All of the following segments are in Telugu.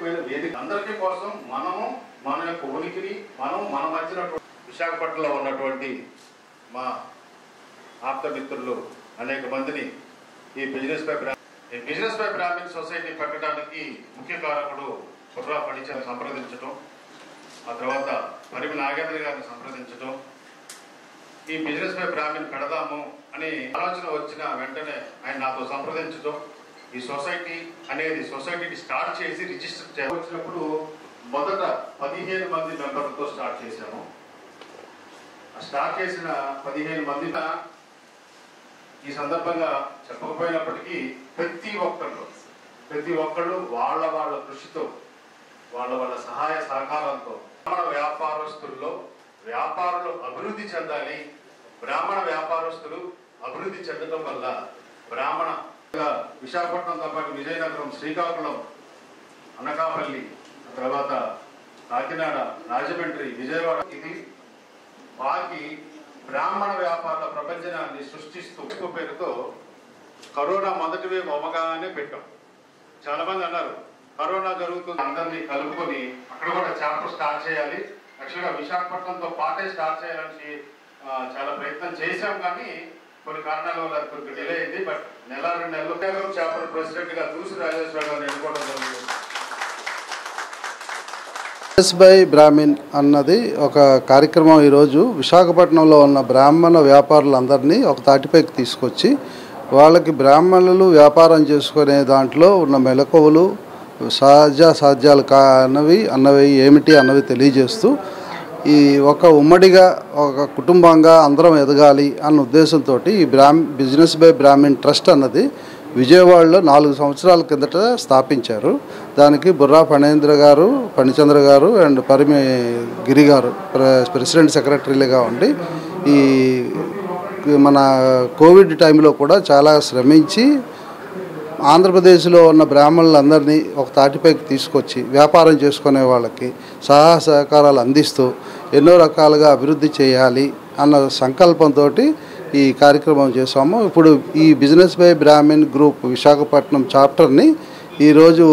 ప్రత్యేకమైన వేదిక అందరికీ కోసం మనము మన యొక్క ఉనికిని మన మధ్యన విశాఖపట్నంలో ఉన్నటువంటి మా ఆప్త మిత్రులు అనేక మందిని ఈ బిజినెస్ బై బ్రాహ్మిన్ సొసైటీ పెట్టడానికి ముఖ్య కారకుడు బుర్రా ఫణిచంద్ర సంప్రదించడం, ఆ తర్వాత పరిమి నాగేంద్ర గారిని సంప్రదించడం, ఈ బిజినెస్ బై బ్రాహ్మిన్ పెడదాము అని ఆలోచన వచ్చిన వెంటనే ఆయన నాతో సంప్రదించడం, ఈ సొసైటీని స్టార్ట్ చేసి రిజిస్టర్ చేయవచ్చినప్పుడు మొదట 15 మంది మెంబర్లతో స్టార్ట్ చేశాము. స్టార్ట్ చేసిన 15 మంది ఈ సందర్భంగా చెప్పకపోయినప్పటికీ ప్రతి ఒక్కళ్ళు వాళ్ళ కృషితో వాళ్ళ సహాయ సహకారంతో బ్రాహ్మణ వ్యాపారస్తుల్లో వ్యాపారులు అభివృద్ధి చెందాలి, బ్రాహ్మణ వ్యాపారస్తులు అభివృద్ధి చెందడం వల్ల బ్రాహ్మణ విశాఖపట్నంతో పాటు విజయనగరం, శ్రీకాకుళం, అనకాపల్లి, తర్వాత కాకినాడ, రాజమండ్రి, విజయవాడ ఇది బాకి బ్రాహ్మణ వ్యాపార ప్రపంచాన్ని సృష్టిస్తూ పేరుతో కరోనా మొదటి వేవ్ అవగానే పెట్టాం. చాలా మంది అన్నారు కరోనా జరుగుతుంది, అందరినీ కలుపుకొని అక్కడ కూడా చాప్టర్ స్టార్ట్ చేయాలి, యాక్చువల్గా విశాఖపట్నంతో పాటే స్టార్ట్ చేయాలని చాలా ప్రయత్నం చేశాం. కానీ కొన్ని కారణాల వల్ల కొంచెం డిలే అయింది. బట్ 1-2 నెలలు చాప్టర్ ప్రెసిడెంట్ గా దూసి రాజేశ్వర గారిని ఎన్నుకోవడం జరిగింది. బిజినెస్ బై బ్రాహ్మిన్ అన్నది ఒక కార్యక్రమం. ఈరోజు విశాఖపట్నంలో ఉన్న బ్రాహ్మణ వ్యాపారులందరినీ ఒక తాటిపైకి తీసుకొచ్చి వాళ్ళకి బ్రాహ్మణులు వ్యాపారం చేసుకునే దాంట్లో ఉన్న మెలకువలు సాధ్యాలు అన్నవి ఏమిటి అన్నవి తెలియజేస్తూ ఈ ఒక ఉమ్మడిగా ఒక కుటుంబంగా అందరం ఎదగాలి అన్న ఉద్దేశంతో ఈ బిజినెస్ బై బ్రాహ్మిన్ ట్రస్ట్ అన్నది విజయవాడలో 4 సంవత్సరాల కిందట స్థాపించారు. దానికి బుర్రా ఫణిచంద్ర గారు అండ్ పరిమి గిరి గారు ప్రెసిడెంట్ సెక్రటరీలుగా ఉండి ఈ మన కోవిడ్ టైంలో కూడా చాలా శ్రమించి ఆంధ్రప్రదేశ్లో ఉన్న బ్రాహ్మణులందరినీ ఒక తాటిపైకి తీసుకొచ్చి వ్యాపారం చేసుకునే వాళ్ళకి సహాయ సహకారాలు అందిస్తూ ఎన్నో రకాలుగా అభివృద్ధి చేయాలి అన్న సంకల్పంతో ఈ కార్యక్రమం చేసాము. ఇప్పుడు ఈ business by Brahmin group Visakhapatnam చాప్టర్ని ఈరోజు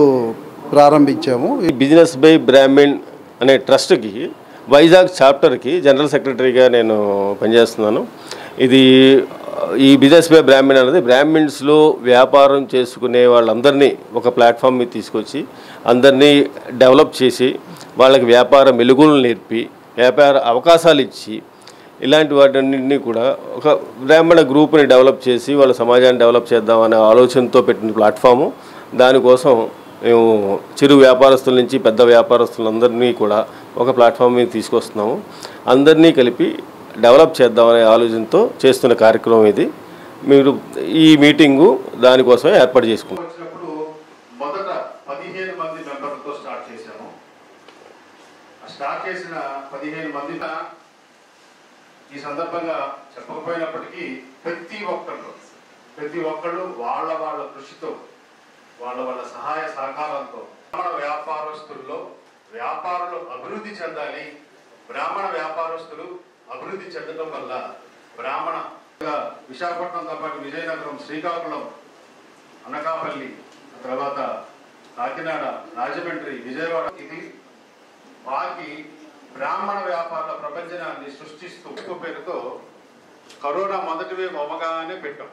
ప్రారంభించాము. ఈ బిజినెస్ బై బ్రాహ్మిన్ అనే ట్రస్ట్కి వైజాగ్ చాప్టర్కి జనరల్ సెక్రటరీగా నేను పనిచేస్తున్నాను. ఈ బిజినెస్ బై బ్రాహ్మిన్ అనేది బ్రాహ్మిన్స్లో వ్యాపారం చేసుకునే వాళ్ళందరినీ ఒక ప్లాట్ఫామ్ మీద తీసుకొచ్చి అందరినీ డెవలప్ చేసి వాళ్ళకి వ్యాపార మెలుగులు నేర్పి వ్యాపార అవకాశాలు ఇచ్చి ఇలాంటి వాటన్నింటినీ కూడా ఒక బ్రాహ్మణ గ్రూప్ని డెవలప్ చేసి వాళ్ళ సమాజాన్ని డెవలప్ చేద్దామనే ఆలోచనతో పెట్టిన ప్లాట్ఫాము. దానికోసం మేము చిరు వ్యాపారస్తుల నుంచి పెద్ద వ్యాపారస్తులందరినీ కూడా ఒక ప్లాట్ఫామ్ మీద తీసుకొస్తున్నాము. అందరినీ కలిపి డెవలప్ చేద్దామనే ఆలోచనతో చేస్తున్న కార్యక్రమం ఇది. మీరు ఈ మీటింగు దానికోసమే ఏర్పాటు చేసుకున్నాం. మొదట 15 మంది మెంబర్లతో స్టార్ట్ చేశాము. స్టార్ట్ చేసిన 15 మంది ఈ సందర్భంగా చెప్పకపోయినప్పటికీ ప్రతి ఒక్కళ్ళు వాళ్ళ కృషితో వాళ్ళ సహాయ సహకారంతో బ్రాహ్మణ వ్యాపారస్తుల్లో వ్యాపారులు అభివృద్ధి చెందాలి, బ్రాహ్మణ వ్యాపారస్తులు అభివృద్ధి చెందడం వల్ల బ్రాహ్మణ విశాఖపట్నంతో పాటు విజయనగరం, శ్రీకాకుళం, అనకాపల్లి, తర్వాత కాకినాడ, రాజమండ్రి, విజయవాడ ఇది బాకి బ్రాహ్మణ వ్యాపార ప్రపంచాన్ని సృష్టిస్తూ పేరుతో కరోనా మొదటి వేవ్ అవగానే పెట్టాం.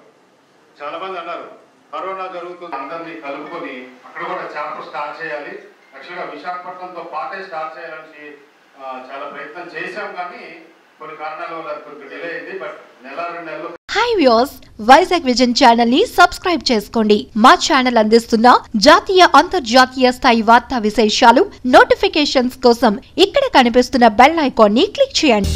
చాలా మంది అన్నారు కరోనా జరుగుతుంది, అందరినీ కలుపుకొని అక్కడ కూడా చాప్టర్ స్టార్ట్ చేయాలి, యాక్చువల్గా విశాఖపట్నంతో పాటే స్టార్ట్ చేయాలని చాలా ప్రయత్నం చేశాం. కానీ కొన్ని కారణాల వల్ల కొంచెం డిలే అయింది. బట్ 1-2 నెలలు. High viewers, Vizag vision channel ని సబ్స్క్రైబ్ చేసుకోండి. మా ఛానల్ అందిస్తున్న జాతీయ అంతర్జాతీయ స్థాయి వార్తా విశేషాలు నోటిఫికేషన్స్ కోసం ఇక్కడ కనిపిస్తున్న బెల్ ఐకాన్ ని క్లిక్ చేయండి.